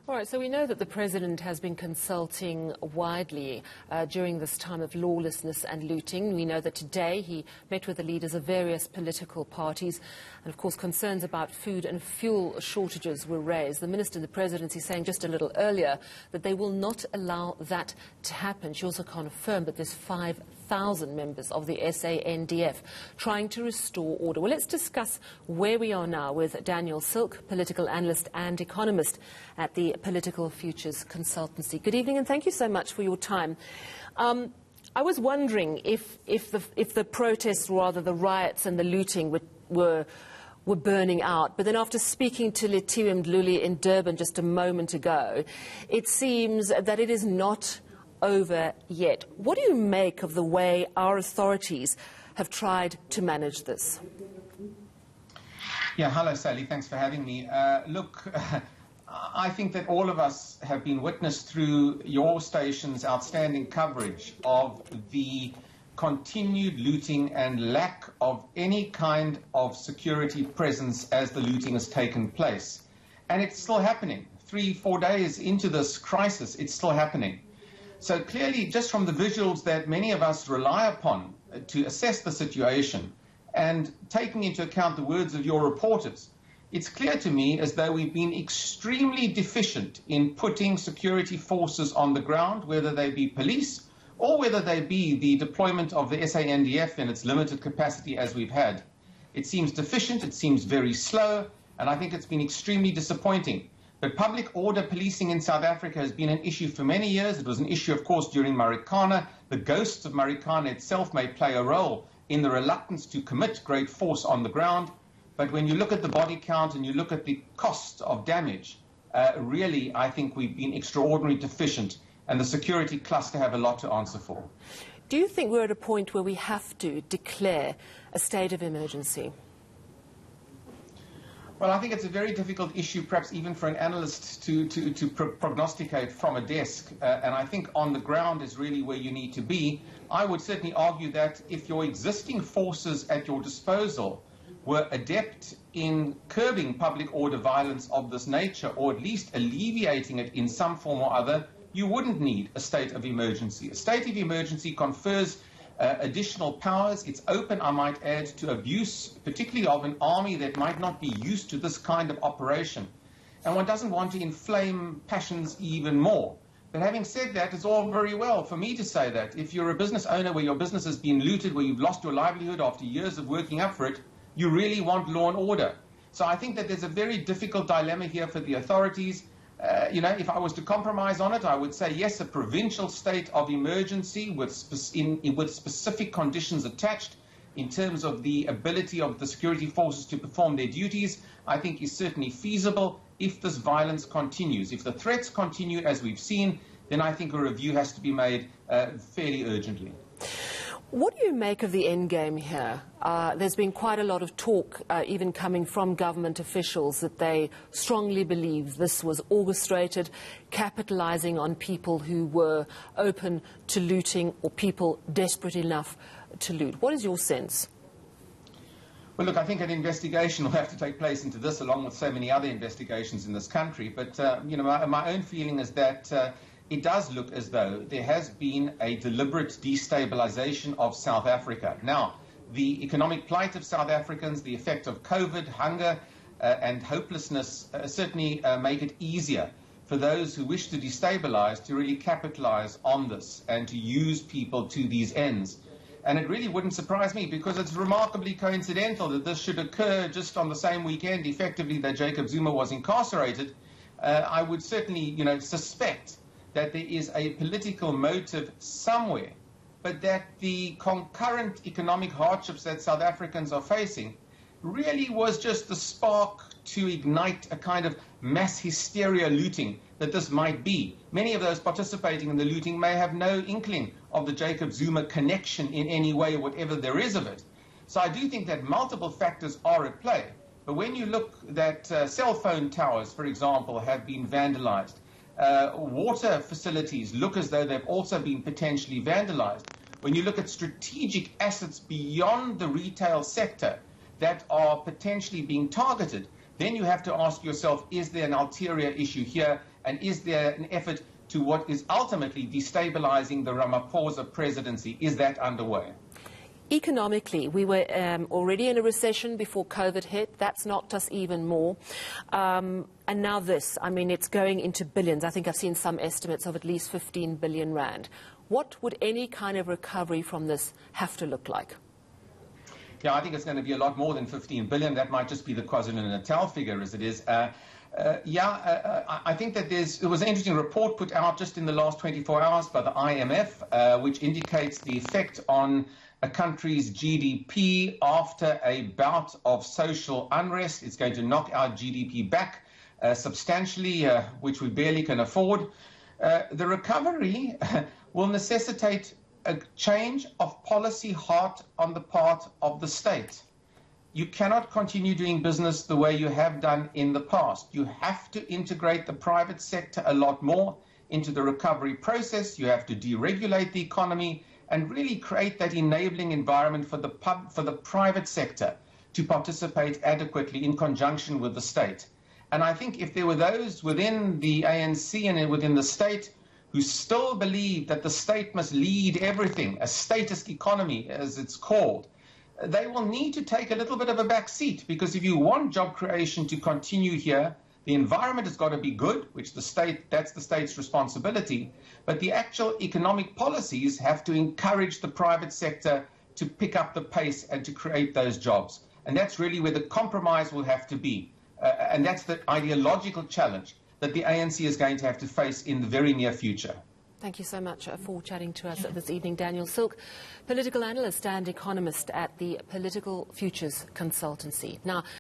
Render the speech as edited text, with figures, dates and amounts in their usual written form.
All right, so we know that the President has been consulting widely during this time of lawlessness and looting. We know that today he met with the leaders of various political parties, and of course concerns about food and fuel shortages were raised. The Minister in the Presidency saying just a little earlier that they will not allow that to happen. She also confirmed that there's 5,000 members of the SANDF trying to restore order. Well, let's discuss where we are now with Daniel Silke, political analyst and economist at the Political Futures Consultancy. Good evening, and thank you so much for your time. I was wondering if the protests, rather the riots and the looting were burning out. But then after speaking to Letiwe Mdluli in Durban just a moment ago, it seems that it is not over yet. What do you make of the way our authorities have tried to manage this? Yeah, hello, Sally. Thanks for having me. Look, I think that all of us have been witness through your station's outstanding coverage of the continued looting and lack of any kind of security presence as the looting has taken place. And it's still happening. 3-4 days into this crisis, it's still happening. So clearly, just from the visuals that many of us rely upon to assess the situation, and taking into account the words of your reporters, it's clear to me as though we've been extremely deficient in putting security forces on the ground, whether they be police or whether they be the deployment of the SANDF in its limited capacity as we've had. It seems deficient, it seems very slow, and I think it's been extremely disappointing. But public order policing in South Africa has been an issue for many years. It was an issue, of course, during Marikana. The ghosts of Marikana itself may play a role in the reluctance to commit great force on the ground. But when you look at the body count and you look at the cost of damage, really, I think we've been extraordinarily deficient, and the security cluster have a lot to answer for. Do you think we're at a point where we have to declare a state of emergency? Well, I think it's a very difficult issue, perhaps even for an analyst to prognosticate from a desk. And I think on the ground is really where you need to be. I would certainly argue that if your existing forces at your disposal were adept in curbing public order violence of this nature, or at least alleviating it in some form or other, you wouldn't need a state of emergency. A state of emergency confers additional powers. It's open, I might add, to abuse, particularly of an army that might not be used to this kind of operation. And one doesn't want to inflame passions even more. But having said that, it's all very well for me to say that. If you're a business owner where your business has been looted, where you've lost your livelihood after years of working up for it, you really want law and order. So I think that there's a very difficult dilemma here for the authorities. If I was to compromise on it, I would say, yes, a provincial state of emergency with specific conditions attached in terms of the ability of the security forces to perform their duties, I think is certainly feasible if this violence continues. If the threats continue as we've seen, then I think a review has to be made fairly urgently. What do you make of the end game here? There's been quite a lot of talk, even coming from government officials, that they strongly believe this was orchestrated, capitalizing on people who were open to looting or people desperate enough to loot. What is your sense? Well, look, I think an investigation will have to take place into this, along with so many other investigations in this country. But, my own feeling is that it does look as though there has been a deliberate destabilization of South Africa. Now, the economic plight of South Africans, the effect of COVID, hunger, and hopelessness certainly make it easier for those who wish to destabilize to really capitalize on this and to use people to these ends. And it really wouldn't surprise me, because it's remarkably coincidental that this should occur just on the same weekend, effectively, that Jacob Zuma was incarcerated. I would certainly, suspect that there is a political motive somewhere, but that the concurrent economic hardships that South Africans are facing really was just the spark to ignite a kind of mass hysteria looting that this might be. Many of those participating in the looting may have no inkling of the Jacob Zuma connection in any way, whatever there is of it. So I do think that multiple factors are at play. But when you look that cell phone towers, for example, have been vandalized, water facilities look as though they've also been potentially vandalized. When you look at strategic assets beyond the retail sector that are potentially being targeted, then you have to ask yourself, is there an ulterior issue here? And is there an effort to what is ultimately destabilizing the Ramaphosa presidency? Is that underway? Economically, we were already in a recession before COVID hit. That's knocked us even more. And now this, I mean, it's going into billions. I think I've seen some estimates of at least 15 billion rand. What would any kind of recovery from this have to look like? Yeah, I think it's going to be a lot more than 15 billion. That might just be the KwaZulu-Natal figure as it is. I think that there was an interesting report put out just in the last 24 hours by the IMF, which indicates the effect on a country's GDP after a bout of social unrest. It's going to knock our GDP back substantially, which we barely can afford. The recovery will necessitate a change of policy heart on the part of the state. You cannot continue doing business the way you have done in the past. You have to integrate the private sector a lot more into the recovery process. You have to deregulate the economy and really create that enabling environment for the private sector to participate adequately in conjunction with the state. And I think if there were those within the ANC and within the state who still believe that the state must lead everything, a statist economy as it's called, they will need to take a little bit of a back seat, because if you want job creation to continue here, the environment has got to be good, which that's the state's responsibility, but the actual economic policies have to encourage the private sector to pick up the pace and to create those jobs. And that's really where the compromise will have to be. And that's the ideological challenge that the ANC is going to have to face in the very near future. Thank you so much for chatting to us this evening, Daniel Silke, political analyst and economist at the Political Futures Consultancy. Now,